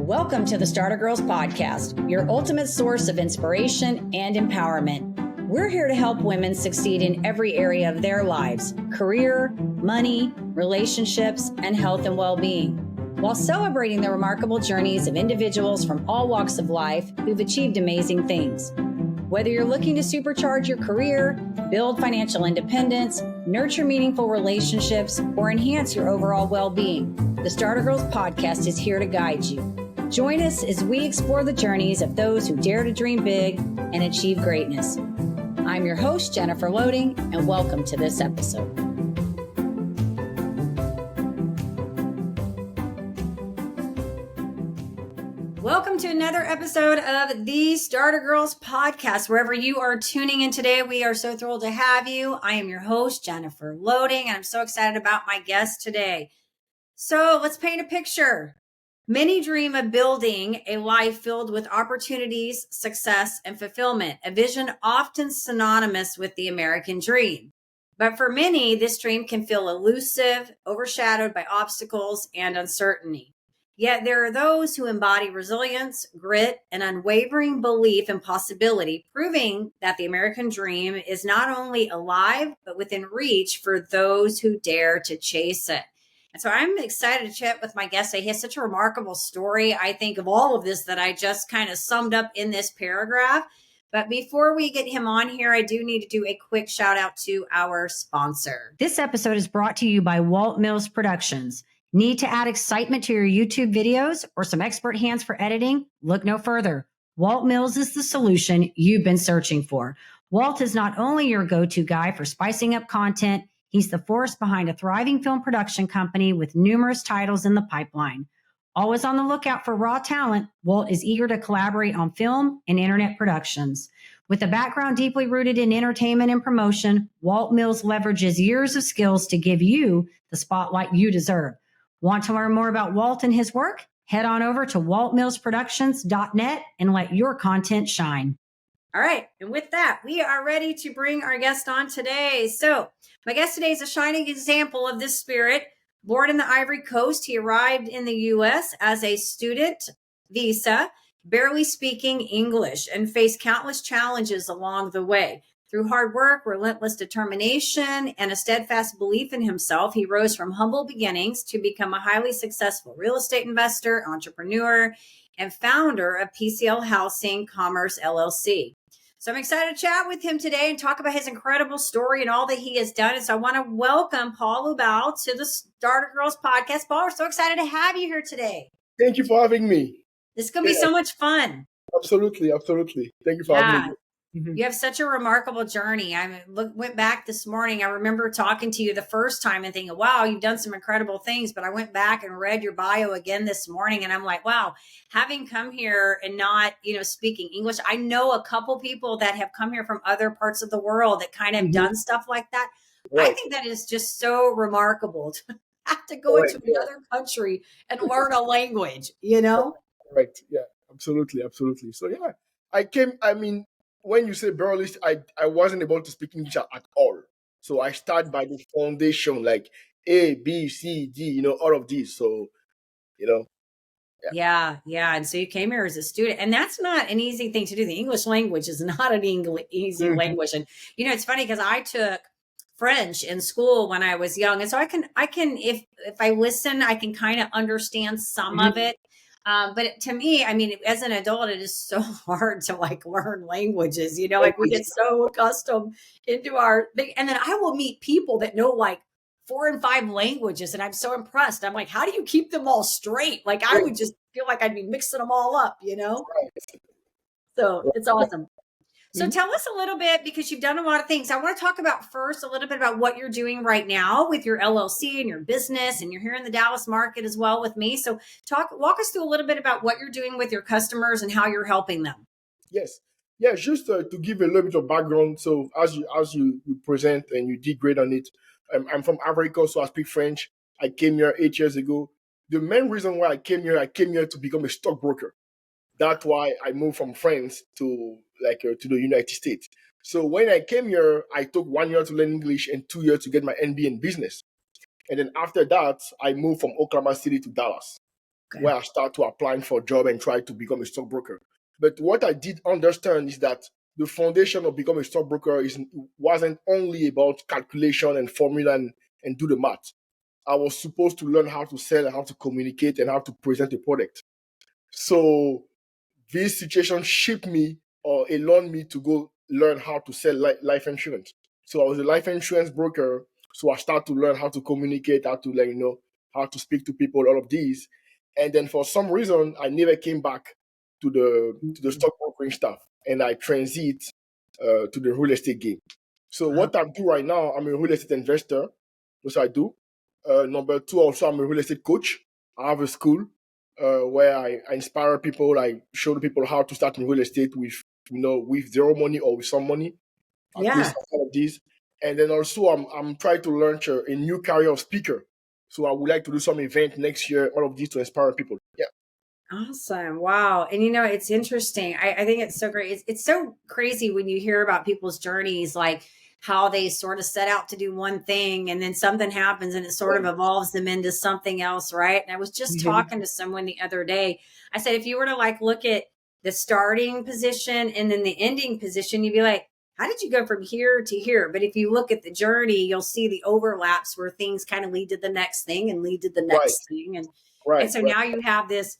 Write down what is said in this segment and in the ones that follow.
Welcome to the Starter Girls Podcast, your ultimate source of inspiration and empowerment. We're here to help women succeed in every area of their lives: career, money, relationships, and health and well-being, while celebrating the remarkable journeys of individuals from all walks of life who've achieved amazing things. Whether you're looking to supercharge your career, build financial independence, nurture meaningful relationships, or enhance your overall well-being, the Starter Girls Podcast is here to guide you. Join us as we explore the journeys of those who dare to dream big and achieve greatness. I'm your host, Jennifer Loading, and welcome to this episode. Welcome to another episode of the Starter Girls Podcast. Wherever you are tuning in today, we are so thrilled to have you. I am your host, Jennifer Loading, and I'm so excited about my guest today. So let's paint a picture. Many dream of building a life filled with opportunities, success, and fulfillment, a vision often synonymous with the American dream. But for many, this dream can feel elusive, overshadowed by obstacles and uncertainty. Yet there are those who embody resilience, grit, and unwavering belief in possibility, proving that the American dream is not only alive, but within reach for those who dare to chase it. And so I'm excited to chat with my guest today. He has such a remarkable story, I think, of all of this that I just kind of summed up in this paragraph. But before we get him on here, I do need to do a quick shout out to our sponsor. This episode is brought to you by Walt Mills Productions. Need to add excitement to your YouTube videos or some expert hands for editing? Look no further. Walt Mills is the solution you've been searching for. Walt is not only your go-to guy for spicing up content, he's the force behind a thriving film production company with numerous titles in the pipeline. Always on the lookout for raw talent, Walt is eager to collaborate on film and internet productions. With a background deeply rooted in entertainment and promotion, Walt Mills leverages years of skills to give you the spotlight you deserve. Want to learn more about Walt and his work? Head on over to waltmillsproductions.net and let your content shine. All right. And with that, we are ready to bring our guest on today. So my guest today is a shining example of this spirit. Born in the Ivory Coast, he arrived in the U.S. as a student visa, barely speaking English, and faced countless challenges along the way. Through hard work, relentless determination, and a steadfast belief in himself, he rose from humble beginnings to become a highly successful real estate investor, entrepreneur, and founder of PCL Housing Commerce, LLC. So I'm excited to chat with him today and talk about his incredible story and all that he has done. And so I want to welcome Paul Lubell to the Starter Girls Podcast. Paul, we're so excited to have you here today. Thank you for having me. This is going to be so much fun. Absolutely. Thank you for having me. You have such a remarkable journey. Went back this morning. I remember talking to you the first time and thinking, wow, you've done some incredible things. But I went back and read your bio again this morning. And I'm like, wow, having come here and not, speaking English. I know a couple people that have come here from other parts of the world that kind of done stuff like that. Right. I think that is just so remarkable to have to go into another country and learn a language, Right. Yeah, absolutely. So, when you say barely, I wasn't able to speak English at all. So I start by the foundation, like A, B, C, D, all of these. So, Yeah. And so you came here as a student, and that's not an easy thing to do. The English language is not an easy language. And, it's funny because I took French in school when I was young. And so I can, if I listen, I can kind of understand some of it. But to me, as an adult, it is so hard to learn languages, we get so accustomed into our thing. And then I will meet people that know 4 and 5 languages. And I'm so impressed. I'm like, how do you keep them all straight? I would just feel like I'd be mixing them all up, So it's awesome. So tell us a little bit, because you've done a lot of things. I want to talk about first a little bit about what you're doing right now with your LLC and your business, and you're here in the Dallas market as well with me. So walk us through a little bit about what you're doing with your customers and how you're helping them. Yes. Yeah, just to give a little bit of background. So as you present, and you did great on it, I'm from Ivory Coast, so I speak French. I came here 8 years ago. The main reason why I came here to become a stockbroker. That's why I moved from France to the United States. So when I came here, I took 1 year to learn English and 2 years to get my MBA in business. And then after that, I moved from Oklahoma City to Dallas. where I start to applying for a job and try to become a stockbroker. But what I did understand is that the foundation of becoming a stockbroker wasn't only about calculation and formula and do the math. I was supposed to learn how to sell and how to communicate and how to present a product. So this situation shaped me or allowed me to go learn how to sell life insurance. So I was a life insurance broker. So I started to learn how to communicate, how to how to speak to people, all of these. And then for some reason, I never came back to the stock brokering stuff, and I transit to the real estate game. So what I do right now, I'm a real estate investor. Which I do. Number two, also I'm a real estate coach. I have a school where I inspire people. I show the people how to start in real estate with with zero money or with some money. I do some of these, and then also I'm trying to launch a new career of speaker. So I would like to do some event next year. All of these to inspire people. Yeah. Awesome. Wow. And it's interesting. I think it's so great. It's so crazy when you hear about people's journeys, like how they sort of set out to do one thing and then something happens and it sort of evolves them into something else. Right. And I was just talking to someone the other day. I said, if you were to like look at the starting position and then the ending position, you'd be like, how did you go from here to here? But if you look at the journey, you'll see the overlaps where things kind of lead to the next thing and lead to the next thing. And so now you have this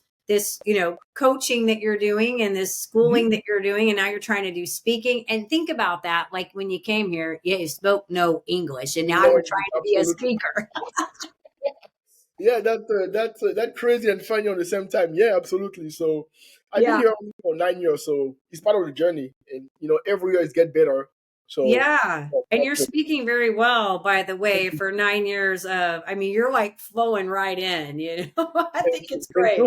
coaching that you're doing and this schooling that you're doing, and now you're trying to do speaking. And think about that. Like when you came here, you spoke no English and now you're trying to be a speaker. Yeah, that's crazy and funny on the same time. Yeah, absolutely. So I've been here for 9 years, so it's part of the journey, and every year it's get better. So yeah, and you're speaking very well, by the way, for 9 years. You're like flowing right in. I think it's great.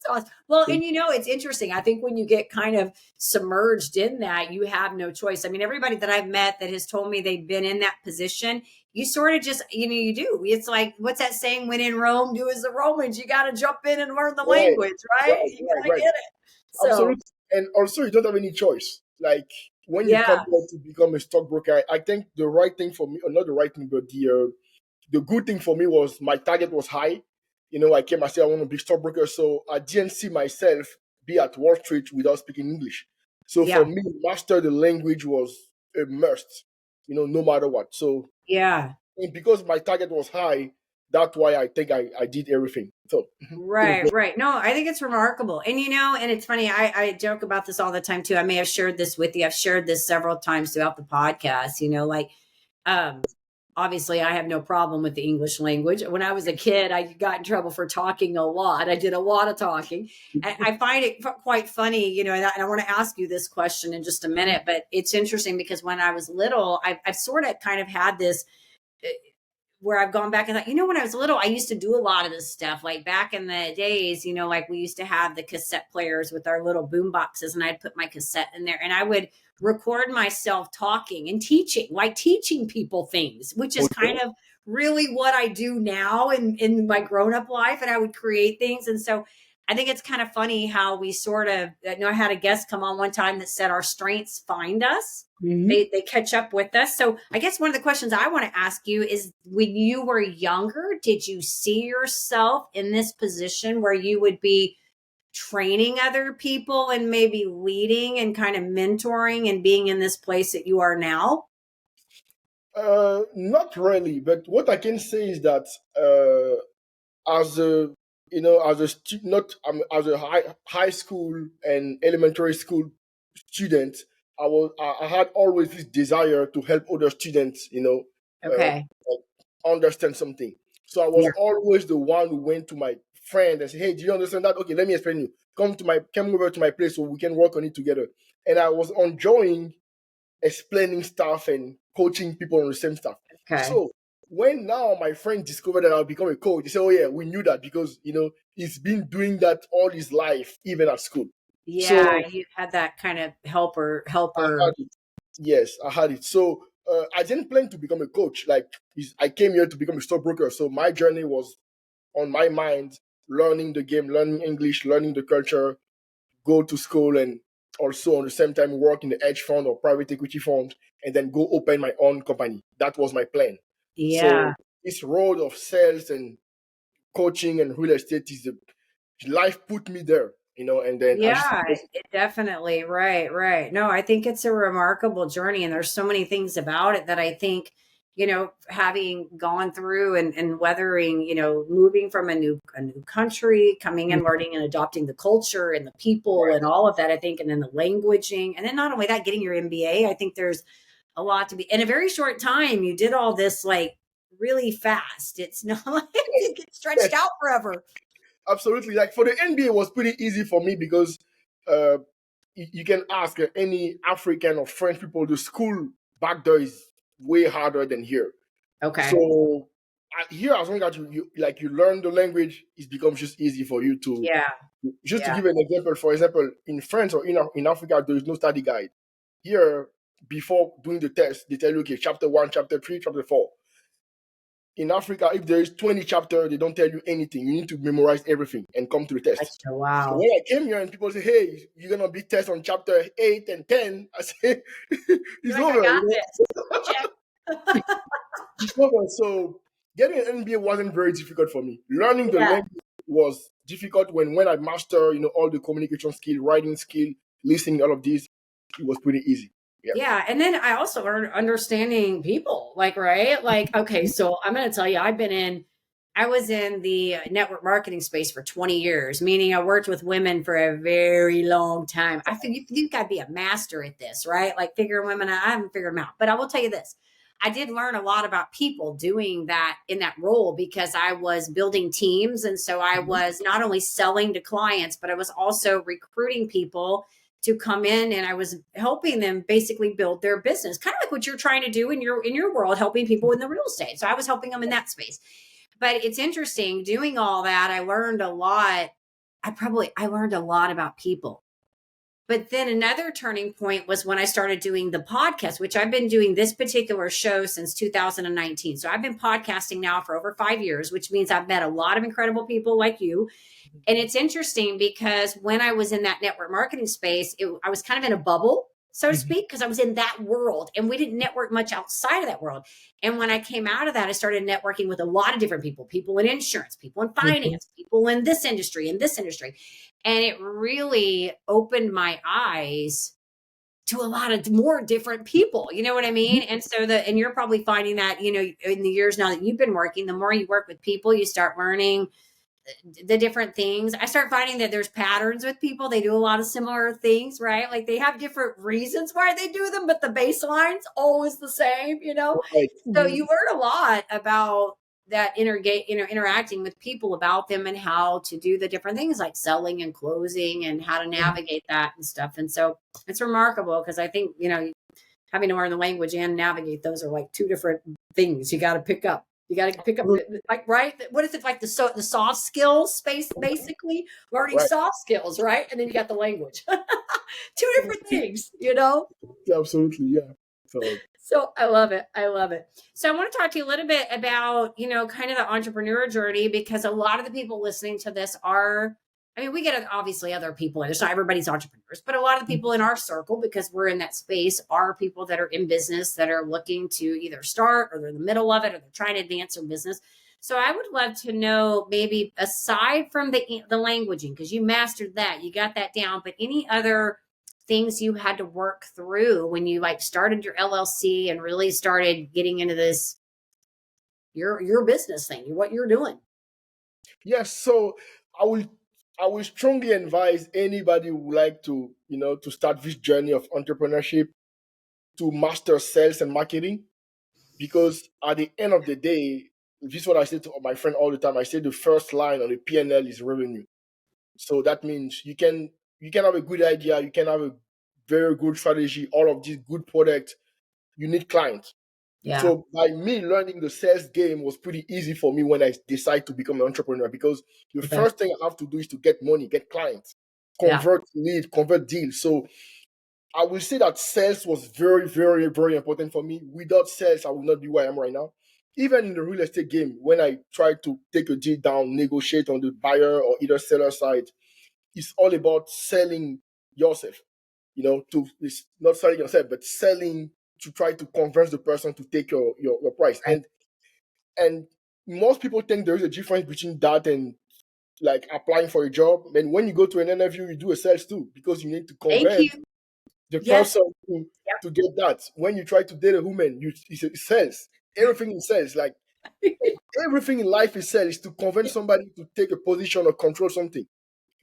Awesome. Well, and it's interesting. I think when you get kind of submerged in that, you have no choice. I mean, everybody that I've met that has told me they've been in that position, you sort of just, you do. It's like, what's that saying? When in Rome, do as the Romans. You got to jump in and learn the language, right? You got to get it. So, absolutely. And also, you don't have any choice. Like when you come here to become a stockbroker, I think the right thing for me, or not the right thing, but the good thing for me was my target was high. I came, I said, I want to be a stockbroker. So I didn't see myself be at Wall Street without speaking English. So for me, master the language was a must, no matter what. So and because my target was high, that's why I think I did everything. So right. No, I think it's remarkable. And and it's funny, I joke about this all the time too. I may have shared this with you. I've shared this several times throughout the podcast, obviously I have no problem with the English language. When I was a kid, I got in trouble for talking a lot. I did a lot of talking. I find it quite funny, and I want to ask you this question in just a minute, but it's interesting because when I was little, I've sort of kind of had this where I've gone back and thought, when I was little, I used to do a lot of this stuff. Like back in the days, like we used to have the cassette players with our little boom boxes, and I'd put my cassette in there and I would record myself talking and teaching people things, which is kind of really what I do now in my grown-up life. And I would create things. And so I think it's kind of funny how we sort of, I had a guest come on one time that said our strengths find us. They catch up with us. So I guess one of the questions I want to ask you is, when you were younger, did you see yourself in this position where you would be training other people and maybe leading and kind of mentoring and being in this place that you are now? Not really, but what I can say is that as a not as a high school and elementary school student, I had always this desire to help other students, understand something. So I was always the one who went to my friend and said, "Hey, do you understand that? Okay, let me explain you. Come over to my place so we can work on it together." And I was enjoying explaining stuff and coaching people on the same stuff. So when now my friend discovered that I'll become a coach, they said, "Oh yeah, we knew that because he's been doing that all his life, even at school." Yeah, so, you had that kind of helper. Yes, I had it. So I didn't plan to become a coach. Like I came here to become a stockbroker. So my journey was on my mind, learning the game, learning English, learning the culture, go to school, and also on the same time work in the hedge fund or private equity fund, and then go open my own company. That was my plan. Yeah. So this road of sales and coaching and real estate life put me there, and then I just Yeah, it definitely. Right, right. No, I think it's a remarkable journey, and there's so many things about it that I think, having gone through and weathering, moving from a new country, coming and learning and adopting the culture and the people and all of that, I think, and then the languaging, and then not only that, getting your MBA. I think there's a lot to be in a very short time. You did all this like really fast. It's not like it gets stretched yes, out forever. absolutely. Like for the NBA, it was pretty easy for me because uh, you can ask any African or French people. The school back there is way harder than here. Okay. So here, as long as you learn the language, it becomes just easy for you to. Yeah. Just to Yeah. give an example, for example, in France or in Africa, there is no study guide. Here, before doing the test, they tell you, okay, chapter 1, chapter 3, chapter 4. In Africa, if there is 20 chapters, they don't tell you anything. You need to memorize everything and come to the test. Gotcha. So Wow. when I came here and people say, hey, you're going to be test on chapter 8 and 10, I say, You're it's like, I over. got this. Check. It's over. So getting an MBA wasn't very difficult for me. Learning the Yeah. language was difficult when I master, all the communication skill, writing skill, listening, all of these, it was pretty easy. Yeah. Yeah. And then I also learned understanding people, like, right? Like, okay, so I'm going to tell you, I was in the network marketing space for 20 years, meaning I worked with women for a very long time. I think you got to be a master at this, right? Like figuring women out. I haven't figured them out, but I will tell you this. I did learn a lot about people doing that in that role because I was building teams. And so I Mhm. was not only selling to clients, but I was also recruiting people to come in, and I was helping them basically build their business, kind of like what you're trying to do in your world, helping people in the real estate. So I was helping them in that space. But it's interesting doing all that. I learned a lot. I learned a lot about people. But then another turning point was when I started doing the podcast, which I've been doing this particular show since 2019. So I've been podcasting now for over 5 years, which means I've met a lot of incredible people like you. And it's interesting because when I was in that network marketing space, I was kind of in a bubble, so to Mhm. speak, because I was in that world and we didn't network much outside of that world. And when I came out of that, I started networking with a lot of different people in insurance, people in Mhm. finance, people in this industry, in this industry. And it really opened my eyes to a lot of more different people. You know what I mean? And you're probably finding that, in the years now that you've been working, the more you work with people, you start learning the different things. I start finding that there's patterns with people. They do a lot of similar things, right? Like they have different reasons why they do them, but the baseline's always the same. Right. So Mhm. you learn a lot about that interacting with people about them and how to do the different things like selling and closing and how to navigate that and stuff. And so it's remarkable because I think, having to learn the language and navigate those are like two different things you got to pick up. You got to pick up, like, right? What is it like the soft skills space, basically learning Right. soft skills, right? And then you got the language. Two different things. Yeah, absolutely. Yeah. So, So I love it. I love it. So I want to talk to you a little bit about, kind of the entrepreneur journey because a lot of the people listening to this are, I mean, we get obviously other people, and it's not everybody's entrepreneurs, but a lot of the people in our circle, because we're in that space, are people that are in business that are looking to either start or they're in the middle of it or they're trying to advance their business. So I would love to know, maybe aside from the languaging, because you mastered that, you got that down, but any other things you had to work through when you like started your LLC and really started getting into this your business thing, what you're doing. yes. So I will I will strongly advise anybody who would like to start this journey of entrepreneurship to master sales and marketing, because at the end of the day, this is what I say to my friend all the time. I say the first line on the P&L is revenue. So that means you can have a good idea, you can have a very good strategy, all of these good products, you need clients. Yeah. So by me learning the sales game was pretty easy for me when I decide to become an entrepreneur, because the Okay. first thing I have to do is to get money, get clients, Yeah. convert lead, convert deals. So I will say that sales was very, very, very important for me. Without sales, I would not be where I am right now. Even in the real estate game, when I try to take a deal down, negotiate on the buyer or either seller side, it's all about selling yourself. It's not selling yourself, but selling to try to convince the person to take your price. Right. And most people think there is a difference between that and like applying for a job. And when you go to an interview, you do a sales too, because you need to Thank you. convince the Yes. person to get that. When you try to date a woman, it sells. Everything is sales. Like everything in life is sales, is to convince somebody to take a position or control something.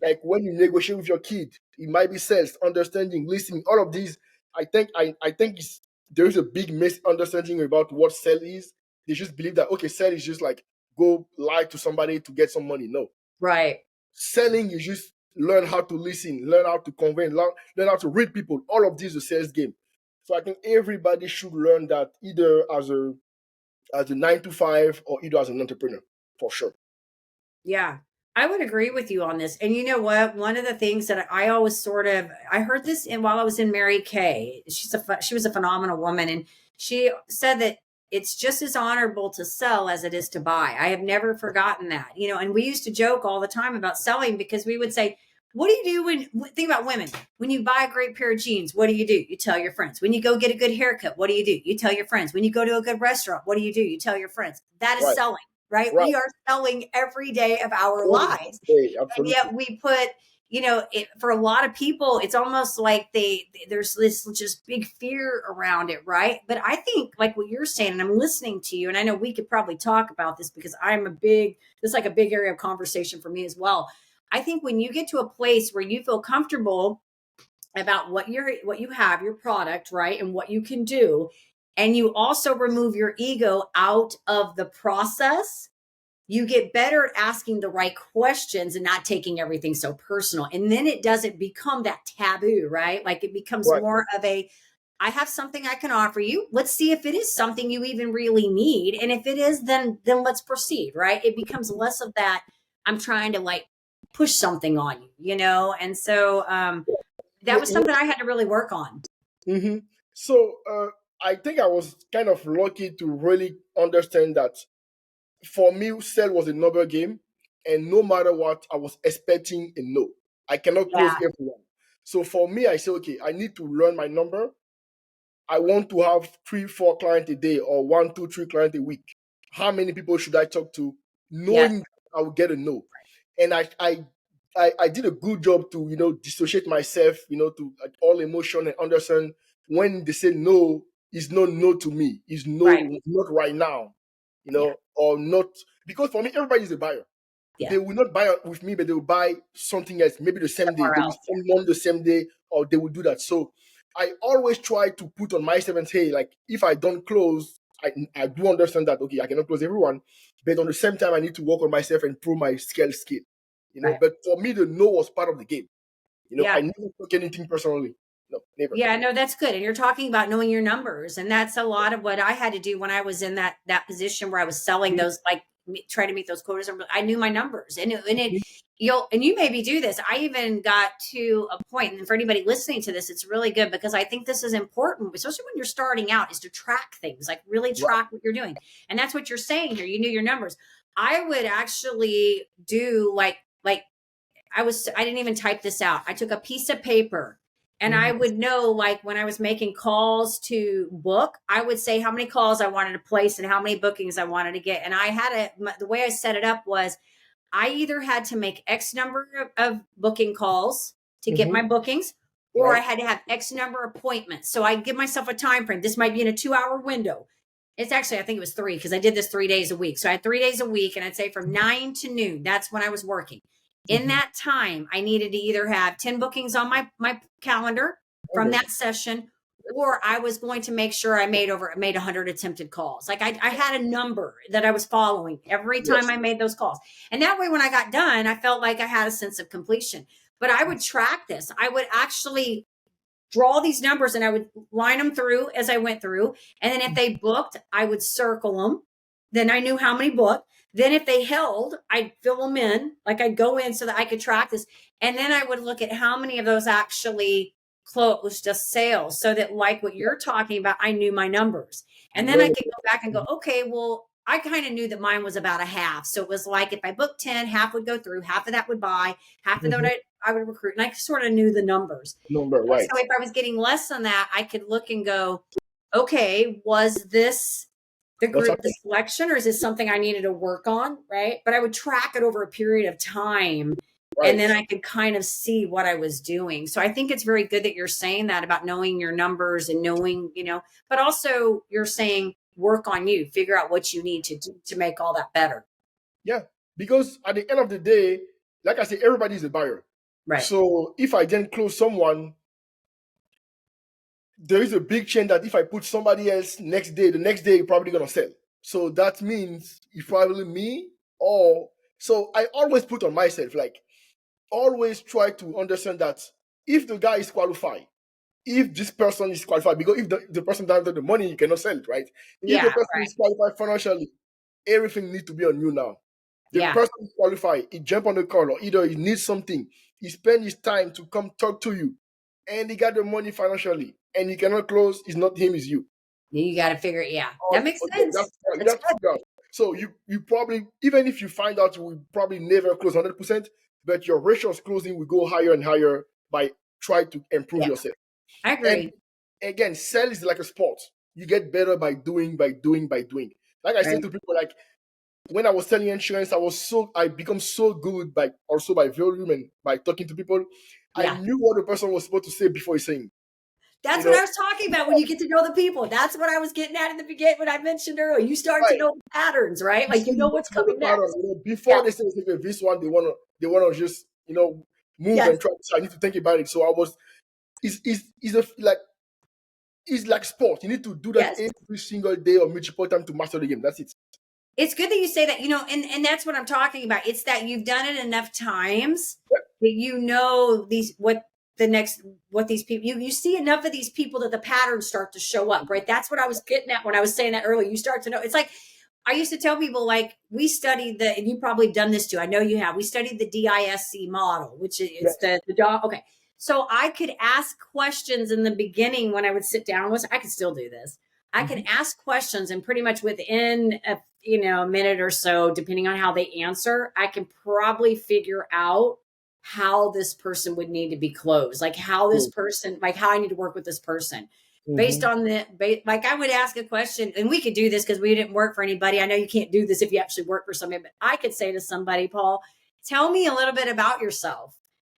Like when you negotiate with your kid, it might be sales, understanding, listening, all of these. I think there is a big misunderstanding about what sell is. They just believe that okay, sell is just like go lie to somebody to get some money. No, Right. selling is just learn how to listen, learn how to convey, learn how to read people. All of these is a sales game. So I think everybody should learn that either as a 9 to 5 or either as an entrepreneur, for sure. Yeah, I would agree with you on this. And you know what? One of the things that I always I heard this while I was in Mary Kay. She was a phenomenal woman, and she said that it's just as honorable to sell as it is to buy. I have never forgotten that. And we used to joke all the time about selling because we would say, what do you do think about women? When you buy a great pair of jeans, what do? You tell your friends. When you go get a good haircut, what do? You tell your friends. When you go to a good restaurant, what do? You tell your friends. That is Right, selling. Right? right. We are selling every day of our lives. Hey, And absolutely. yet we put, for a lot of people, it's almost like there's this just big fear around it. Right. But I think like what you're saying, and I'm listening to you, and I know we could probably talk about this because this is like a big area of conversation for me as well. I think when you get to a place where you feel comfortable about what you have, your product, right, and what you can do, and you also remove your ego out of the process, you get better at asking the right questions and not taking everything so personal. And then it doesn't become that taboo, right? Like it becomes Right. more of I have something I can offer you. Let's see if it is something you even really need. And if it is, then let's proceed, right? It becomes less of that I'm trying to like push something on you. And so that Yeah, was something I had to really work on. mm-hmm. So I think I was kind of lucky to really understand that for me, sell was a number game, and no matter what, I was expecting a no. I cannot close Yeah. everyone. So for me, I say, okay, I need to learn my number. I want to have 3, 4 clients a day or 1, 2, 3 clients a week. How many people should I talk to? Yes. Knowing I will get a no. And I did a good job to, dissociate myself, to all emotion and understand when they say no, is not no to me. Is Right. no, not right now, Yeah. or not. Because for me, everybody is a buyer. Yeah. They will not buy with me, but they will buy something else, maybe the same day. Somewhere They will else. send one the same day, or they will do that. So I always try to put on myself and say, like, if I don't close, I do understand that, okay, I cannot close everyone, but on the same time, I need to work on myself and improve my skill. Right. But for me, the no was part of the game. I Yeah. never took anything personally. No, never. Yeah, no, that's good. And you're talking about knowing your numbers. And that's a lot of what I had to do when I was in that position where I was selling those, like trying to meet those quotas. I knew my numbers and you maybe do this. I even got to a point, and for anybody listening to this, it's really good because I think this is important, especially when you're starting out, is to track things, like really Right. track what you're doing. And that's what you're saying here. You knew your numbers. I would actually do like I didn't even type this out. I took a piece of paper and I Mhm. would know, like when I was making calls to book, I would say how many calls I wanted to place and how many bookings I wanted to get. And the way I set it up was I either had to make X number of booking calls to get my Mhm. bookings, or I Right. had to have X number of appointments. So I give myself a time frame. This might be in a 2-hour window. It's actually, I think it was 3 because I did this 3 days a week. So I had 3 days a week, and I'd say from 9 to noon, that's when I was working. In Mhm. that time, I needed to either have 10 bookings on my calendar from Okay. that session, or I was going to make sure I made 100 attempted calls. Like I had a number that I was following every time Yes. I made those calls. And that way, when I got done, I felt like I had a sense of completion. But I would track this. I would actually draw these numbers and I would line them through as I went through. And then if they booked, I would circle them. Then I knew how many booked. Then if they held, I'd fill them in. Like I'd go in so that I could track this. And then I would look at how many of those actually closed just sales, so that like what you're talking about, I knew my numbers. And then I Very. could go back and go, okay, well, I kind of knew that mine was about a half. So it was like if I booked 10, half would go through, half of that would buy, half of that Mhm. I would recruit. And I sort of knew the numbers. Number And right. so if I was getting less than that, I could look and go, okay, was this the What's group, the happening? selection, or is this something I needed to work on? Right. But I would track it over a period of time. And Right. then I could kind of see what I was doing. So I think it's very good that you're saying that about knowing your numbers and knowing, but also you're saying work on you, figure out what you need to do to make all that better. Yeah. Because at the end of the day, like I said, everybody is a buyer. Right. So if I then close someone, there is a big chain that if I put somebody else next day, the next day you're probably gonna sell. So that means it's probably me or so I always put on myself, like always try to understand that if the guy is qualified, if this person is qualified, because if the person doesn't have the money, you cannot sell it, right? If the Yeah. person Right. is qualified financially, everything needs to be on you now. The Yeah. person is qualified, he jump on the call, or either he needs something, he spend his time to come talk to you, and he got the money financially, and he cannot close, it's not him, it's you. You got to figure it. Yeah. Or, That makes okay, sense. you That's have to good. figure out. So you probably, even if you find out you will probably never close 100%, but your ratios closing will go higher and higher by trying to improve Yeah. yourself. I And agree. again, sell is like a sport. You get better by doing, by doing, by doing. Like I say Right. to people, like when I was selling insurance, I become so good by also by volume and by talking to people. I Yeah. knew what the person was supposed to say before he saying. You That's what know, I was talking about when you get to know the people. That's what I was getting at in the beginning when I mentioned earlier. You start to right? know the patterns, right? Like So you you know get what's to know the coming pattern. next. Before Yeah. they say okay, this one, they wanna just move Yes. and try. So I need to think about it. So I was is a like it's like sport. You need to do that Yes. every single day or multiple times to master the game. That's it. It's good that you say that, and that's what I'm talking about. It's that you've done it enough times that what these people you see enough of these people that the patterns start to show up, right? That's what I was getting at when I was saying that earlier. You start to know. It's like I used to tell people, like, we studied and you probably done this too. I know you have. We studied the DISC model, which is Yes. it's the dog. Okay. So I could ask questions in the beginning when I would sit down with, I could still do this. I can ask questions and pretty much within a minute or so, depending on how they answer, I can probably figure out how this person would need to be closed, like how this Cool. person, like how I need to work with this person based Mhm. on like I would ask a question, and we could do this because we didn't work for anybody. I know you can't do this if you actually work for somebody, but I could say to somebody, Paul, tell me a little bit about yourself.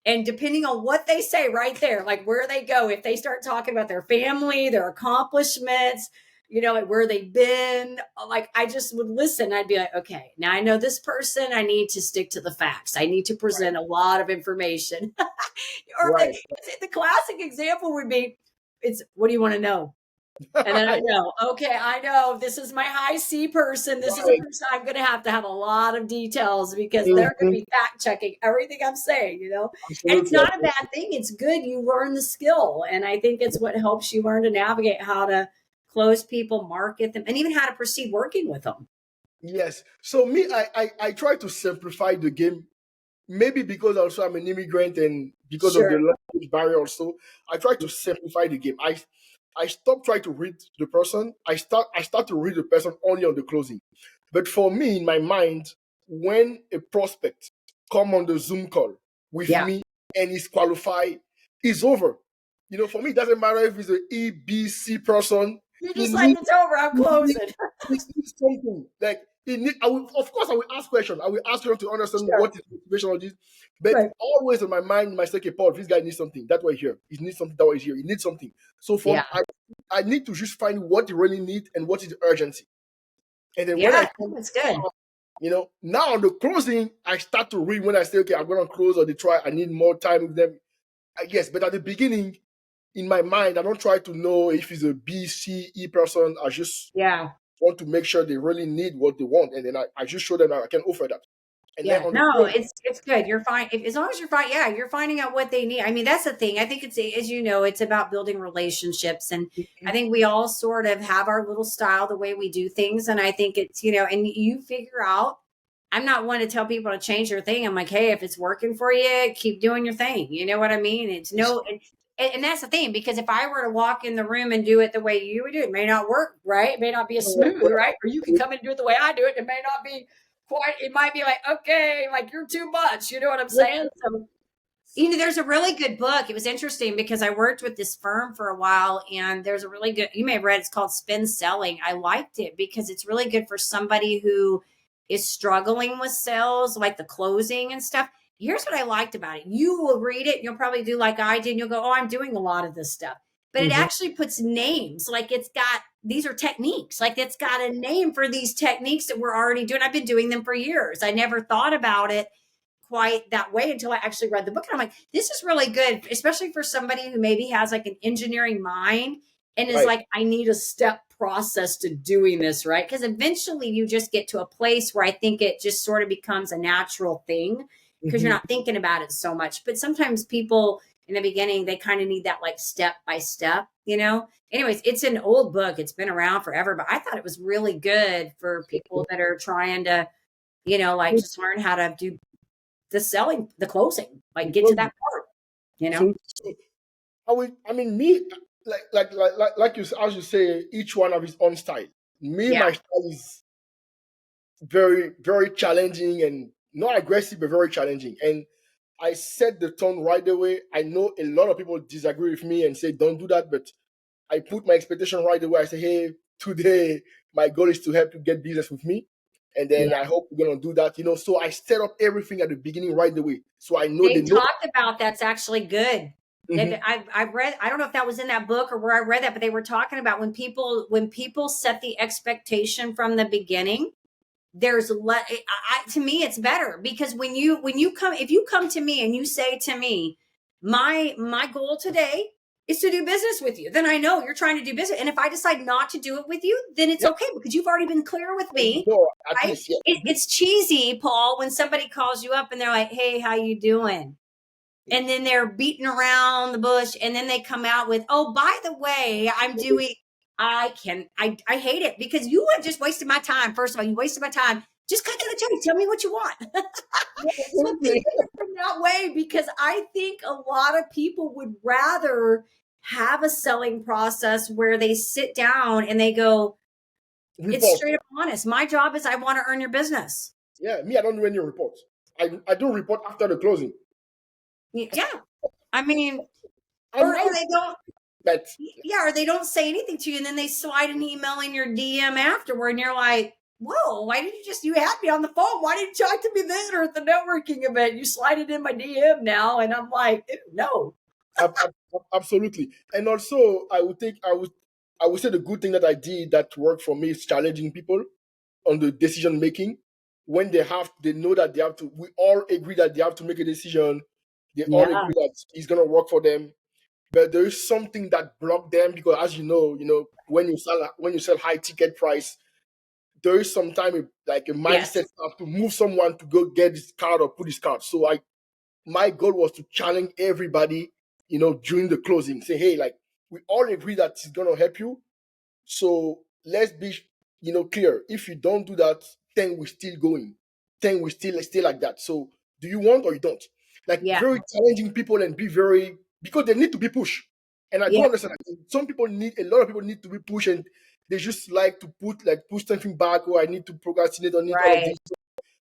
And depending on what they say right there, like where they go, if they start talking about their family, their accomplishments, like where they've been, like I just would listen. I'd be like, okay, now I know this person. I need to stick to the facts. I need to present a lot of information. Or Right. the classic example would be, it's what do you want to know? And then I know, okay, I know this is my high C person. This is a Right. person I'm going to have a lot of details because they're going to Mhm. be fact checking everything I'm saying. And it's Absolutely. not a bad thing. It's good. You learn the skill. And I think it's what helps you learn to navigate how to close people, market them, and even how to proceed working with them. Yes. So me, I try to simplify the game. Maybe because also I'm an immigrant and because of the Sure. language barrier also, I try to simplify the game. I stop trying to read the person. I start to read the person only on the closing. But for me, in my mind, when a prospect come on the Zoom call with Yeah. me and is qualified, it's over. For me, it doesn't matter if it's an E, B, C person. You're It just like, needs it's over. I'm it needs, closing. it needs something. Like of course, I will ask questions. I will ask you to understand Sure. what is the motivation of this. But Right. always in my mind, my say, okay, Paul, this guy needs something. That's why here. He needs something. That why he's here. He needs something. So Yeah. I need to just find what he really need and what is the urgency. And then when Yeah. I come, That's good. now on the closing, I start to read when I say, okay, I'm gonna close or they try. I need more time with them. Yes, but at the beginning, in my mind, I don't try to know if he's a B, C, E person. I just Yeah. want to make sure they really need what they want, and then I just show them I can offer that. And then Yeah, on the no, close, it's good. You're fine as long as you're fine. Yeah, you're finding out what they need. I mean, that's the thing. I think it's, as you know, it's about building relationships, and I think we all sort of have our little style, the way we do things, and I think it's and you figure out. I'm not one to tell people to change their thing. I'm like, hey, if it's working for you, keep doing your thing. You know what I mean? It's no, and that's the thing, because if I were to walk in the room and do it the way you would do it, may not work, right? It may not be as smooth, right? Or you can come and do it the way I do it. It may not be quite, it might be like, okay, like you're too much. You know what I'm saying? You know, there's a really good book. It was interesting because I worked with this firm for a while, and there's a really good, you may have read, it's called Spin Selling. I liked it because it's really good for somebody who is struggling with sales, like the closing and stuff. Here's what I liked about it. You will read it, and you'll probably do like I did, and you'll go, oh, I'm doing a lot of this stuff. But it actually puts names, like it's got, these are techniques, like it's got a name for these techniques that we're already doing. I've been doing them for years. I never thought about it quite that way until I actually read the book. And I'm like, this is really good, especially for somebody who maybe has like an engineering mind and is Right. like, I need a step process to doing this, right? Because eventually you just get to a place where I think it just sort of becomes a natural thing because you're not thinking about it so much. But sometimes people in the beginning, they kind of need that like step by step, you know? Anyways, it's an old book. It's been around forever, but I thought it was really good for people that are trying to, you know, like just learn how to do the selling, the closing, like get to that part, you know? So I mean, me, like you, as you say, each one of his own style. Me, Yeah. my style is very, very challenging and not aggressive, but very challenging. And I set the tone right away. I know a lot of people disagree with me and say, don't do that, but I put my expectation right away. I say, hey, today my goal is to help you get business with me. And then Yeah. I hope we're gonna do that, you know. So I set up everything at the beginning right away. So I know They they know. talked about that's actually good. Mhm. I've read, I don't know if that was in that book or where I read that, but they were talking about when people set the expectation from the beginning, there's to me it's better because when you come, if you come to me and you say to me, my goal today is to do business with you, then I know you're trying to do business. And if I decide not to do it with you, then it's Yeah, okay because you've already been clear with you me, know, at right? least, yeah. It's cheesy, Paul, when somebody calls you up and they're like, hey, how you doing? And then they're beating around the bush, and then they come out with, oh, by the way, I'm doing, I hate it because you have just wasted my time. First of all, you wasted my time. Just cut to the chase. Tell me what you want. So think Absolutely. of it from that way, because I think a lot of people would rather have a selling process where they sit down and they go, it's Report. straight up honest. My job is I want to earn your business. Yeah, me, I don't do any reports. I do report after the closing. Yeah. I mean, I'm or not they don't, but yeah, or they don't say anything to you, and then they slide an email in your DM afterward, and you're like, whoa, why did you had me on the phone? Why didn't you talk to me then or at the networking event? You slide it in my DM now. And I'm like, no. absolutely. And also I would say the good thing that I did that worked for me is challenging people on the decision making. When they know that they have to, we all agree that they have to make a decision. They all Yeah. agree that it's gonna work for them. But there is something that blocked them because, as you know, when you sell high ticket price, there is sometimes like a mindset Yes. to move someone to go get this card or put this card. So my goal was to challenge everybody, you know, during the closing. Say, hey, like we all agree that it's gonna help you. So let's be, you know, clear. If you don't do that, then we're still going. Then we still stay like that. So do you want or you don't? Like Yeah. very challenging people and be very because they need to be pushed. And I do Yeah. understand that some people need a lot of people need to be pushed and they just like to push something back or I need to procrastinate on it, all of Right. this.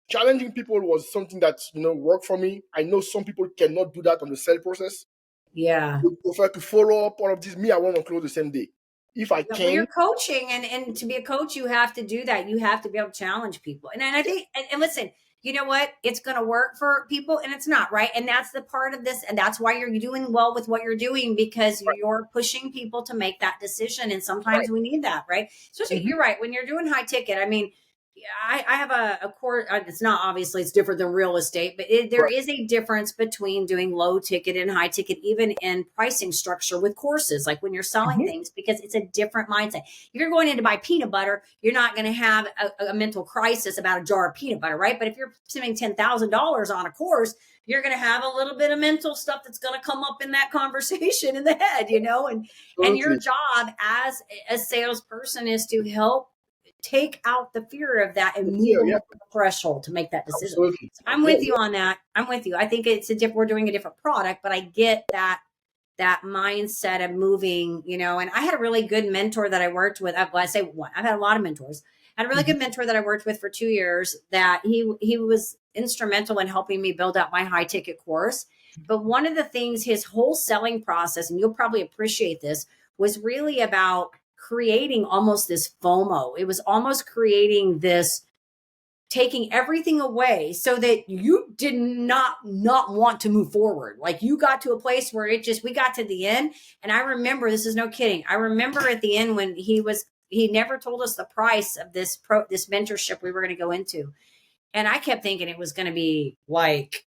Challenging people was something that, you know, worked for me. I know some people cannot do that on the sale process. Yeah. They prefer to follow up all of this. Me, I want to close the same day. If I Well, can, you're coaching, and to be a coach, you have to do that. You have to be able to challenge people. And I think, and listen, you know what? It's going to work for people and it's not, right? And that's the part of this. And that's why you're doing well with what you're doing, because you're pushing people to make that decision. And sometimes we need that, right? Especially, Mhm. you're right. When you're doing high ticket, I mean, yeah, I have a course. It's not, obviously it's different than real estate, but there Right. is a difference between doing low ticket and high ticket, even in pricing structure with courses, like when you're selling Mhm. things, because it's a different mindset. If you're going in to buy peanut butter, you're not going to have a mental crisis about a jar of peanut butter, right? But if you're spending $10,000 on a course, you're going to have a little bit of mental stuff that's going to come up in that conversation in the head, you know, and your Absolutely. job as a salesperson is to help take out the fear of that and move Yeah, them yeah, over the threshold to make that decision. absolutely. So I'm Yeah, with you on that. I'm with you. I think it's we're doing a different product, but I get that mindset of moving, you know. And I had a really good mentor that I worked with. Well, I say one, I've had a lot of mentors. I had a really Mhm. good mentor that I worked with for 2 years that he was instrumental in helping me build out my high ticket course. But one of the things, his whole selling process, and you'll probably appreciate this, was really about creating almost this FOMO. It was almost creating this, taking everything away so that you did not want to move forward. Like you got to a place where we got to the end. And I remember, this is no kidding, I remember at the end when he never told us the price of this mentorship we were going to go into. And I kept thinking it was going to be like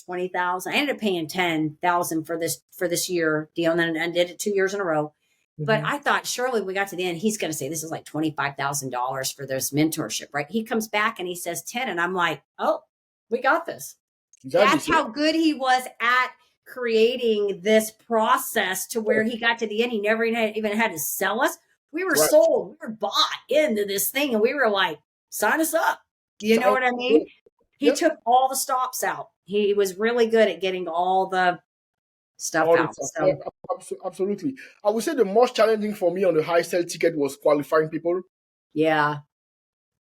20,000. I ended up paying 10,000 for this year deal, and then I did it 2 years in a row. But I thought surely we got to the end, he's going to say this is like $25,000 for this mentorship, right? He comes back and he says 10, and I'm like, oh, we got this. That's how good he was at creating this process to where he got to the end. He never even had to sell us. We were sold, we were bought into this thing, and we were like, sign us up. You know what I mean? He took all the stops out. He was really good at getting all the stuff out. So. Absolutely. I would say the most challenging for me on the high sell ticket was qualifying people. Yeah.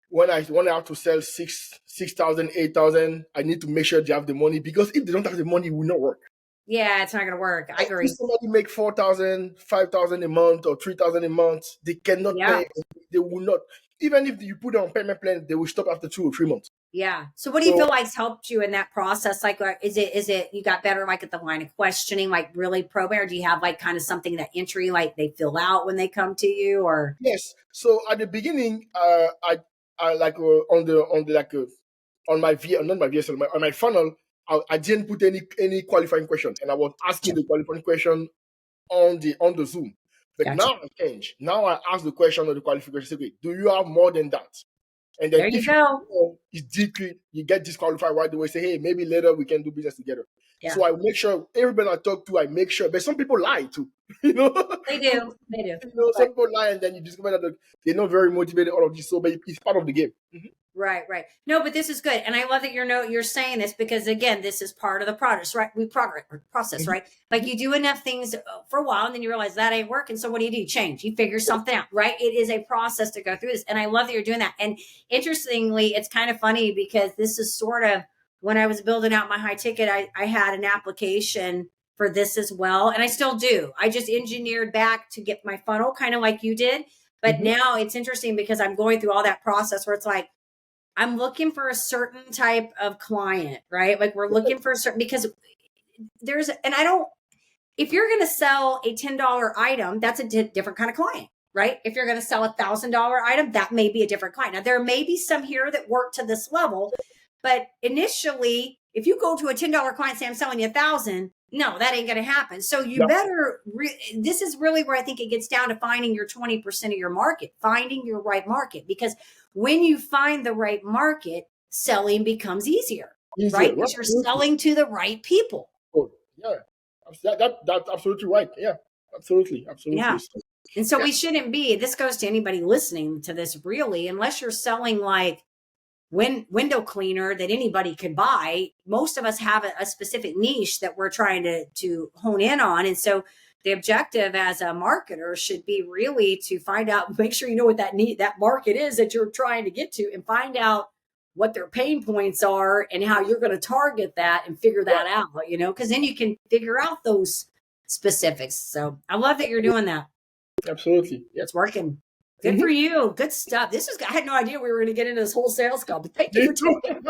When I have to sell 6,000, 8,000, I need to make sure they have the money, because if they don't have the money, it will not work. Yeah, it's not going to work. I agree. If somebody make 4,000, 5,000 a month or 3,000 a month, they cannot pay. They will not. Even if you put it on payment plan, they will stop after 2 or 3 months. Yeah. So what do you feel like's helped you in that process? Like, is it you got better like at the line of questioning, like really probing, or do you have like kind of something that entry like they fill out when they come to you? Or yes. So at the beginning, I like on my VSL, on my funnel, I didn't put any qualifying question, and I was asking the qualifying question on the Zoom. But now I change. Now I ask the question of the qualification. Say, okay, do you have more than that? And then there you go. You get disqualified right away. Say, hey, maybe later we can do business together. Yeah. So I make sure everybody I talk to, I make sure. But some people lie too. They do. Some people lie, and then you discover that they're not very motivated. All of this, so but it's part of the game. Right. No, but this is good, and I love that you're saying this, because again, this is part of the process, right? Process, right? Like you do enough things for a while, and then you realize that ain't working. So what do? You change. You figure something out, right? It is a process to go through this, and I love that you're doing that. And interestingly, it's kind of funny because this is sort of when I was building out my high ticket, I had an application for this as well, and I still do. I just engineered back to get my funnel, kind of like you did. But now it's interesting because I'm going through all that process where it's like, I'm looking for a certain type of client, right? Like we're looking for a certain, because if you're going to sell a $10 item, that's a different kind of client, right? If you're going to sell a $1,000 item, that may be a different client. Now there may be some here that work to this level, but initially, if you go to a $10 client and say, I'm selling you 1,000, no, that ain't going to happen. So you better, this is really where I think it gets down to finding your 20% of your market, finding your right market, because when you find the right market, selling becomes easier. Right? Because you're selling to the right people. Oh, yeah, that's absolutely right. Yeah, absolutely. Yeah. And so we shouldn't be, this goes to anybody listening to this really, unless you're selling like window cleaner that anybody could buy. Most of us have a specific niche that we're trying to hone in on. And so the objective as a marketer should be really to find out, make sure you know what that market is that you're trying to get to, and find out what their pain points are and how you're going to target that and figure that out, because then you can figure out those specifics. So I love that you're doing that. Absolutely. Yeah. It's working. Good for you. Good stuff. I had no idea we were going to get into this whole sales call, but thank you for doing that.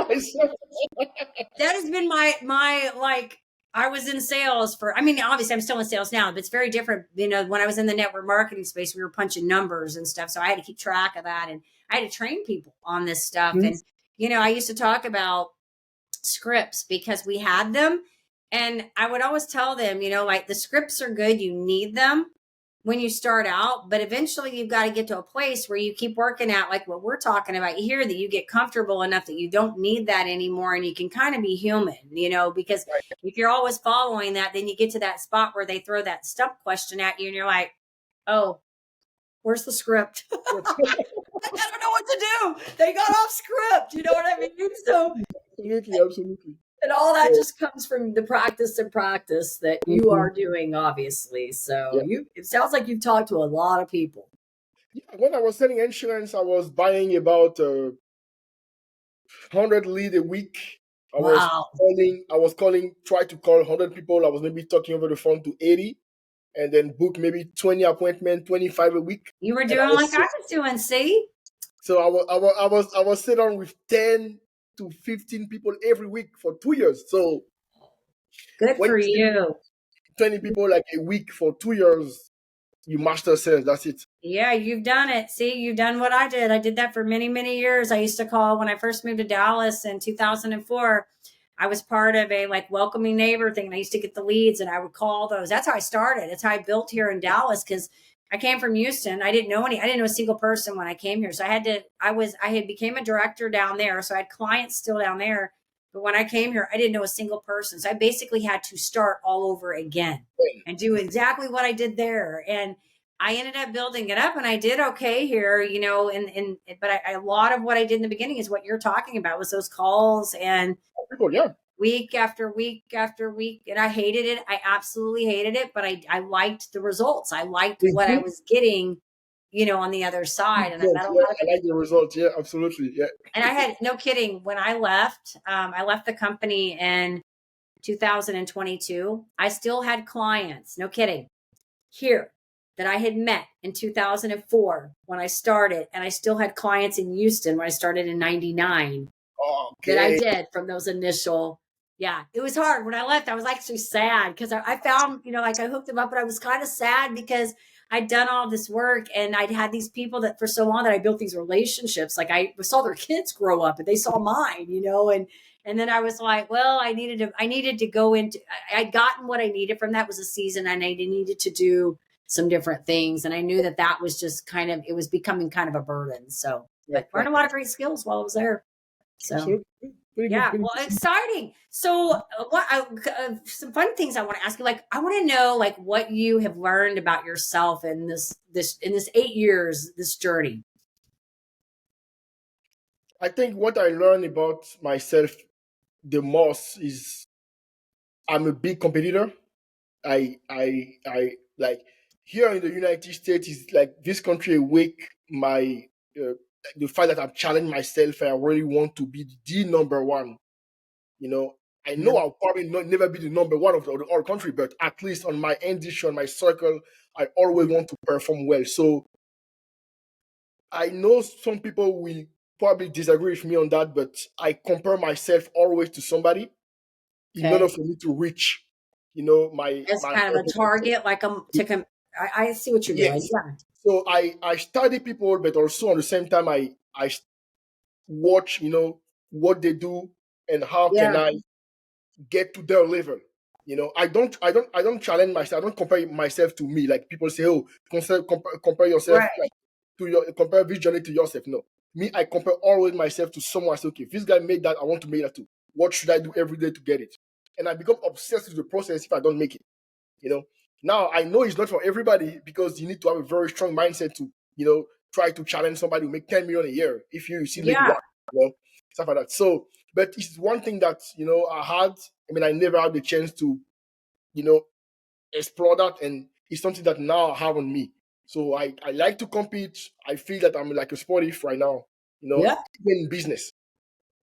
That has been my like, I was in sales obviously I'm still in sales now, but it's very different. When I was in the network marketing space, we were punching numbers and stuff. So I had to keep track of that, and I had to train people on this stuff. And, I used to talk about scripts because we had them, and I would always tell them, like the scripts are good. You need them when you start out, but eventually you've got to get to a place where you keep working at like what we're talking about here, that you get comfortable enough that you don't need that anymore, and you can kind of be human, because if you're always following that, then you get to that spot where they throw that stump question at you and you're like, oh, where's the script? I don't know what to do. They got off script. You know what I mean? So absolutely. And all that just comes from the practice that you are doing, obviously. So it sounds like you've talked to a lot of people. Yeah, when I was selling insurance, I was buying about 100 leads a week. I Wow. was calling, try to call 100 people. I was maybe talking over the phone to 80 and then book maybe 20 appointments, 25 a week. You were And doing like I was doing, see? I was sit down with 10 to 15 people every week for 2 years. So Good when for you see you. 20 people like a week for 2 years, you master sales. That's it. Yeah, you've done it. See, you've done what I did. I did that for many, many years. I used to call when I first moved to Dallas in 2004. I was part of a like welcoming neighbor thing. And I used to get the leads and I would call those. That's how I started. That's how I built here in Dallas because I came from Houston. I didn't know a single person when I came here. So I had became a director down there. So I had clients still down there. But when I came here, I didn't know a single person. So I basically had to start all over again and do exactly what I did there. And I ended up building it up and I did okay here, but a lot of what I did in the beginning is what you're talking about was those calls and People, yeah. week after week after week. And I hated it. I absolutely hated it, but I liked the results. I liked what I was getting, on the other side. And I met a Yeah, lot of I like the results. Yeah, absolutely. Yeah. and I had no kidding. When I left the company in 2022. I still had clients, no kidding, here that I had met in 2004 when I started, and I still had clients in Houston when I started in 99 that I Okay. did from those initial. Yeah, it was hard. When I left, I was actually sad because I found, like I hooked them up, but I was kind of sad because I'd done all this work and I'd had these people that for so long that I built these relationships. Like I saw their kids grow up and they saw mine, and then I was like, well, I needed to go into, I'd gotten what I needed from that was a season and I needed to do some different things. And I knew that was just it was becoming kind of a burden. So, Yeah, but learned a lot of great skills while I was there. So, absolutely. Pretty good. yeah, Pretty well, good. exciting. So, some fun things I want to ask you. Like, I want to know, like, what you have learned about yourself in this 8 years, this journey. I think what I learned about myself the most is I'm a big competitor. I like here in the United States is like this country awake my uh, the fact that I've challenged myself and I really want to be the number one. You know, I Yeah. know I'll probably not never be the number one of the whole country, but at least on my industry, on my circle, I always want to perform well. So I know some people will probably disagree with me on that, but I compare myself always to somebody in order Okay. for me to reach, As my kind of a target, like I see what you're doing. yes. Yeah. So I study people, but also at the same time I watch, what they do and how can Yeah. I get to their level. I don't challenge myself. I don't compare myself to me. Like people say, oh, compare yourself Right. like compare this journey to yourself. No, me, I compare always myself to someone. I say, okay, if this guy made that, I want to make that too. What should I do every day to get it? And I become obsessed with the process if I don't make it. You know, now I know it's not for everybody because you need to have a very strong mindset to, try to challenge somebody who make 10 million a year if you still make Yeah. one, stuff like that. So, but it's one thing that, I never had the chance to, you know, explore that. And it's something that now I have on me. So I like to compete. I feel that I'm like a sportif right now, Yeah. even in business.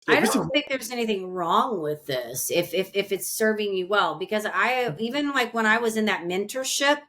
So I this is, don't think there's anything wrong with this if it's serving you well because I even like when I was in that mentorship,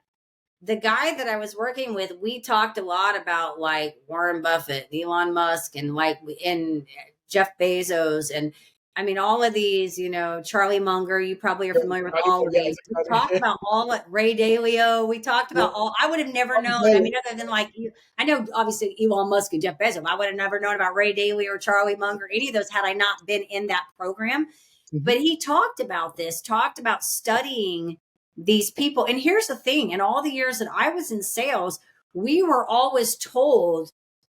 the guy that I was working with, we talked a lot about like Warren Buffett, Elon Musk, and Jeff Bezos, and I mean all of these, Charlie Munger. You probably are familiar with all of these. We talked about all of Ray Dalio. We talked about all. I would have never known. I mean, other than like you, I know obviously Elon Musk and Jeff Bezos. I would have never known about Ray Dalio or Charlie Munger, any of those, had I not been in that program. But he talked about this, talked about studying these people. And here's the thing, in all the years that I was in sales, we were always told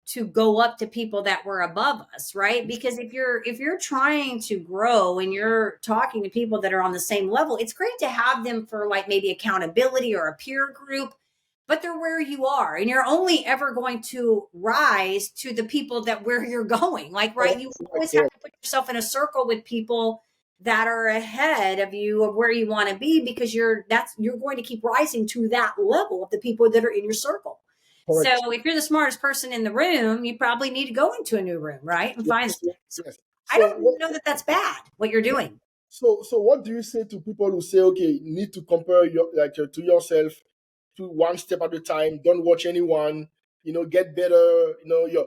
to go up to people that were above us, right? Because if you're trying to grow and you're talking to people that are on the same level, it's great to have them for like maybe accountability or a peer group, but they're where you are and you're only ever going to rise to the people that where you're going. Like, right, you always have to put yourself in a circle with people that are ahead of you of where you want to be because you're going to keep rising to that level of the people that are in your circle. correct. So if you're the smartest person in the room, you probably need to go into a new room, right? And find Yes, them. yes, So yes. I don't know that that's bad, what you're doing. So what do you say to people who say, okay, you need to compare to yourself to one step at a time, don't watch anyone, get better, your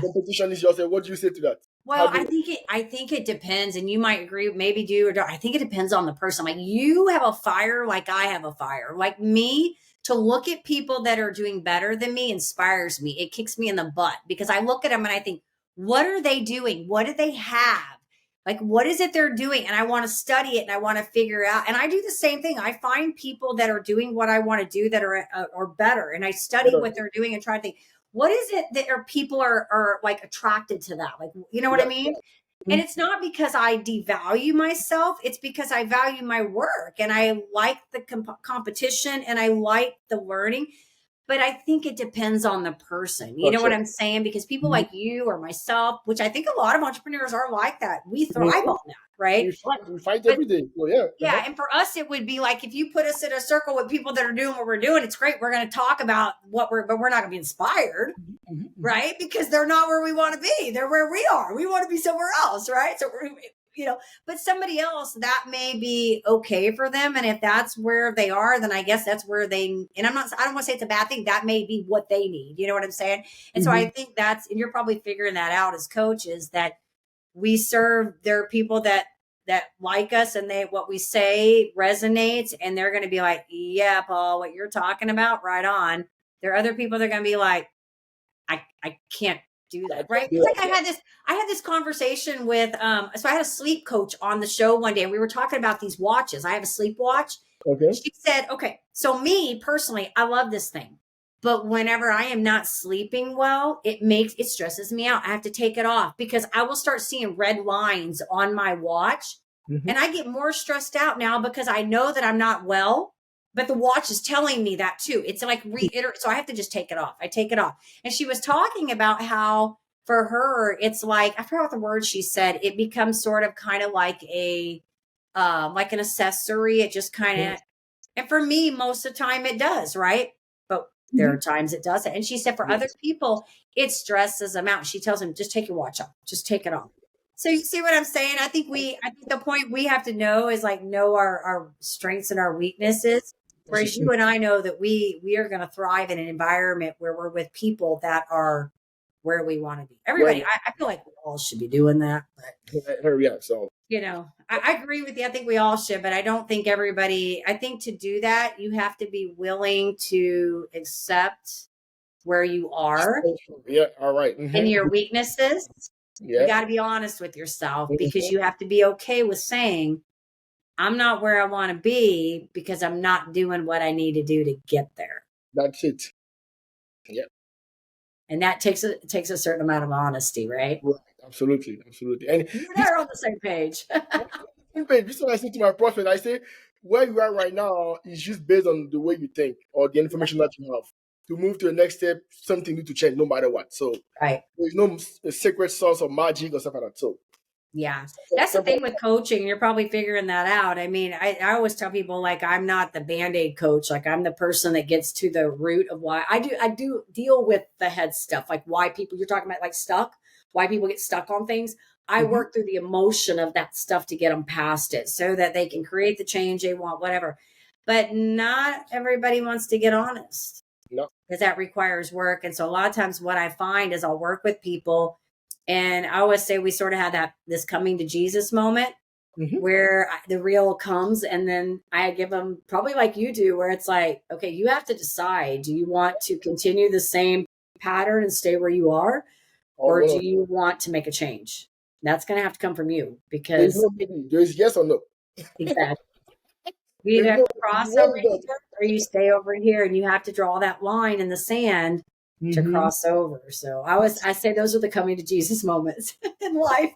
competition is yourself. What do you say to that? Well, I think it depends, and you might agree, maybe do or don't. I think it depends on the person. Like you have a fire, like I have a fire. Like me, to look at people that are doing better than me inspires me. It kicks me in the butt because I look at them and I think, what are they doing? What do they have? Like, what is it they're doing? And I want to study it and I want to figure out. And I do the same thing. I find people that are doing what I want to do that are better, and I study what they're doing and try to think, what is it that people are like attracted to that? Like, you know what I mean? And it's not because I devalue myself. It's because I value my work and I like the competition and I like the learning. But I think it depends on the person. You know what I'm saying? Because people like you or myself, which I think a lot of entrepreneurs are like that, we thrive on that, right? We fight every day. So yeah. And for us, it would be like if you put us in a circle with people that are doing what we're doing, it's great. We're going to talk about but we're not going to be inspired, right? Because they're not where we want to be. They're where we are. We want to be somewhere else, right? So but somebody else, that may be okay for them. And if that's where they are, then I guess that's where I don't want to say it's a bad thing. That may be what they need. You know what I'm saying? And so I think and you're probably figuring that out as coaches, that we serve, there are people that like us and what we say resonates, and they're going to be like, yeah, Paul, what you're talking about, right on. There are other people that are going to be like, I can't do that, right? It's like I had this conversation with so I had a sleep coach on the show one day, and we were talking about these watches. I have a sleep watch. Okay. She said, okay, so me personally, I love this thing, but whenever I am not sleeping well, it stresses me out. I have to take it off because I will start seeing red lines on my watch, and I get more stressed out now because I know that I'm not well. But the watch is telling me that too. It's like so I have to just take it off. I take it off. And she was talking about how for her, it's like, I forgot what the word she said. It becomes sort of kind of like like an accessory. It just kind of, and for me, most of the time it does, right? But there are times it doesn't. And she said for other people, it stresses them out. She tells them, just take your watch off. Just take it off. So you see what I'm saying? I think the point we have to know is like know our strengths and our weaknesses. Whereas you and I know that we are going to thrive in an environment where we're with people that are where we want to be. Everybody, I feel like we all should be doing that. But, so I agree with you. I think we all should, but I don't think everybody. I think to do that, you have to be willing to accept where you are. Yeah, all right. And your weaknesses. You got to be honest with yourself because you have to be okay with saying, I'm not where I want to be because I'm not doing what I need to do to get there. That's it. Yeah. And that takes a certain amount of honesty, right? Right. Absolutely. And you and I are on the same page. This is what I say to my prospect. I say, where you are right now is just based on the way you think or the information that you have. To move to the next step, something need to change no matter what. So there's no secret sauce or magic or stuff like that. So yeah, that's the thing with coaching. You're probably figuring that out. I mean, I always tell people like I'm not the Band-Aid coach. Like I'm the person that gets to the root of why I do deal with the head stuff, like why people, you're talking about like why people get stuck on things. I work through the emotion of that stuff to get them past it so that they can create the change they want, whatever. But not everybody wants to get honest. No. Because that requires work. And so a lot of times what I find is I'll work with people, and I always say we sort of have this coming to Jesus moment where the real comes, and then I give them probably like you do, where it's like, okay, you have to decide, do you want to continue the same pattern and stay where you are, or do you want to make a change? That's going to have to come from you because there's yes or no. Exactly. You either have to cross over here or you stay over here, and you have to draw that line in the sand to cross over. So I say those are the coming to Jesus moments in life.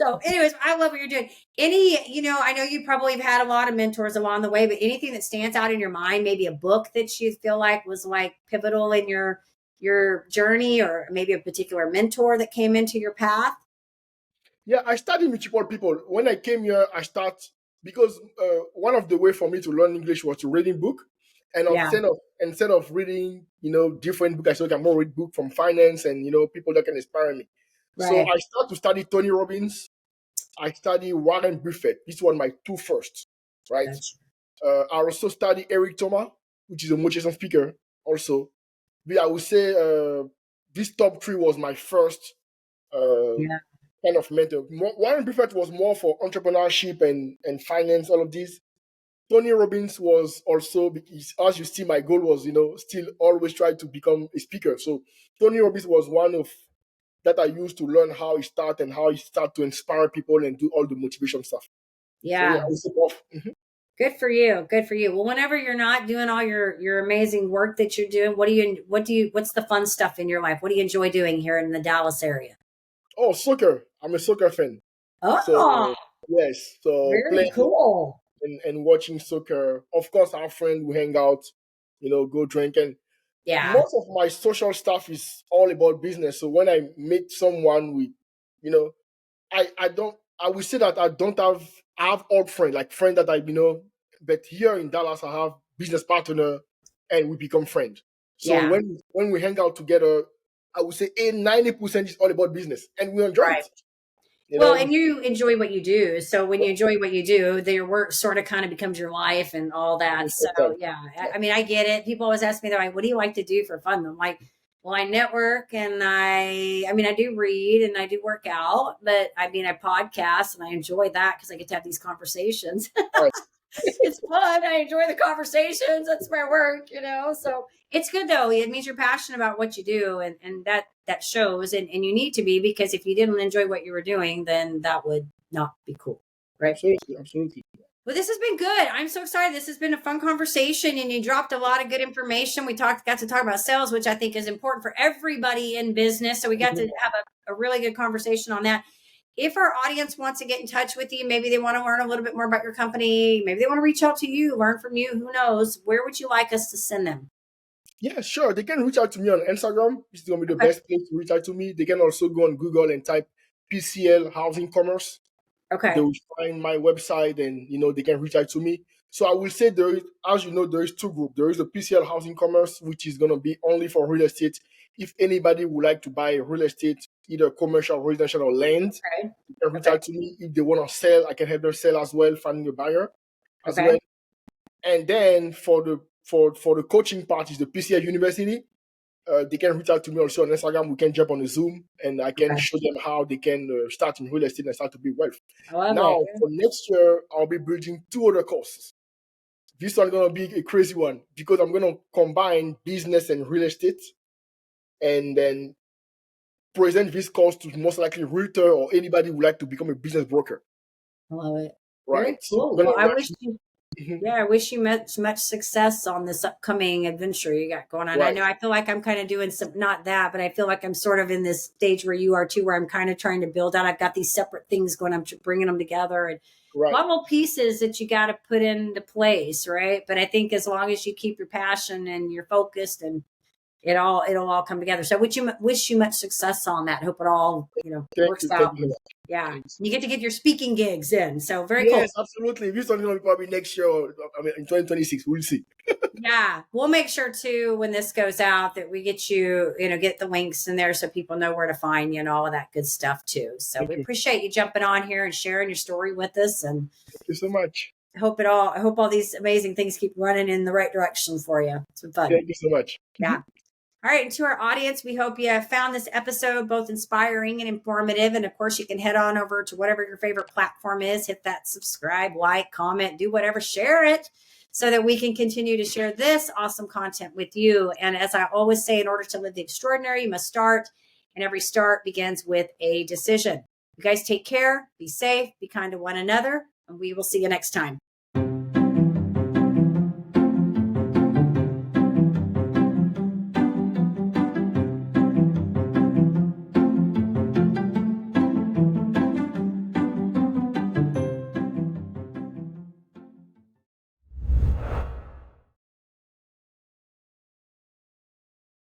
So anyways, I love what you're doing. I know you probably have had a lot of mentors along the way, but anything that stands out in your mind, maybe a book that you feel like was like pivotal in your journey, or maybe a particular mentor that came into your path? Yeah, I studied multiple people. When I came here, because one of the way for me to learn English was to reading book. And instead of reading, different books, I said, okay, I'm going to read book from finance and, people that can inspire me. So Right. I started to study Tony Robbins. I study Warren Buffett. This one my two first, right? Gotcha. I also study Eric Thomas, which is a motivation speaker. Also, but I would say this top three was my first Yeah. kind of mentor. Warren Buffett was more for entrepreneurship and finance, all of these. Tony Robbins was also, because as you see, my goal was, still always try to become a speaker. So Tony Robbins was one of that I used to learn how he start and how he start to inspire people and do all the motivation stuff. So yeah, Yeah. it's off. Good for you. Good for you. Well, whenever you're not doing all your amazing work that you're doing, what's the fun stuff in your life? What do you enjoy doing here in the Dallas area? Oh, soccer. I'm a soccer fan. Oh, So yes, so very playing cool. and watching soccer. Of course, our friend we hang out, go drink, and Yeah. most of my social stuff is all about business. So when I meet someone with, you know, I don't. I will say that I have old friends, like friends that but here in Dallas I have business partner, and we become friends. So Yeah. when we hang out together, I would say 90% is all about business, and we enjoy Right. it. Well, and you enjoy what you do. So when you enjoy what you do, your work sort of kind of becomes your life and all that. So yeah, I mean, I get it. People always ask me, they're like, what do you like to do for fun? I'm like, well, I network and I mean, I do read and I do work out, but I mean, I podcast and I enjoy that because I get to have these conversations. Right. It's fun. I enjoy the conversations. That's my work. So it's good though. It means you're passionate about what you do, and that shows. And you need to be, because if you didn't enjoy what you were doing, then that would not be cool, right? Absolutely, absolutely. Well, this has been good. I'm so excited. This has been a fun conversation, and you dropped a lot of good information. We got to talk about sales, which I think is important for everybody in business. So we got to have a really good conversation on that. If our audience wants to get in touch with you, maybe they want to learn a little bit more about your company, maybe they want to reach out to you, learn from you, who knows, where would you like us to send them? Yeah, sure. They can reach out to me on Instagram. It's gonna be the Okay. best place to reach out to me. They can also go on Google and type PCL Housing Commerce. They Okay. will find my website, and they can reach out to me. So I will say there is, as you know, there is two groups. There is the PCL Housing Commerce, which is gonna be only for real estate. If anybody would like to buy real estate, either commercial, residential, or land, Okay. they can reach Okay. out to me. If they want to sell, I can help them sell as well, finding a buyer as Okay. well. And then for the coaching part is the PCL University. They can reach out to me also on Instagram. We can jump on a Zoom, and I can Okay. show them how they can start in real estate and start to build wealth. I love Now, it. for next year, I'll be building two other courses. This one's gonna be a crazy one because I'm gonna combine business and real estate, and then present this course to most likely realtor or anybody who would like to become a business broker. I love it. Right. Very So cool. I'm Well, I gonna wish you, Mhm. yeah, I wish you much success on this upcoming adventure you got going on. I Right. know I feel like I'm kind of doing some, not that, but I feel like I'm sort of in this stage where you are too, where I'm kind of trying to build out. I've got these separate things going. I'm bringing them together, and a Right. lot of pieces that you got to put into place, right? But I think as long as you keep your passion and you're focused, and it'll all come together. So wish you much success on that. Hope it all Thank works you. Thank out. you. Yeah, Thanks. you get your speaking gigs in. So very cool. Yes, absolutely. This one's gonna be probably next year, or I mean in 2026. We'll see. Yeah, we'll make sure too when this goes out that we get get the links in there so people know where to find you and all of that good stuff too. So we appreciate you jumping on here and sharing your story with us, and Thank you so much. I hope all these amazing things keep running in the right direction for you. It's been fun. Thank you so much. Yeah. All right. And to our audience, we hope you found this episode both inspiring and informative. And of course, you can head on over to whatever your favorite platform is, hit that subscribe, like, comment, do whatever, share it so that we can continue to share this awesome content with you. And as I always say, in order to live the extraordinary, you must start. And every start begins with a decision. You guys take care, be safe, be kind to one another, and we will see you next time.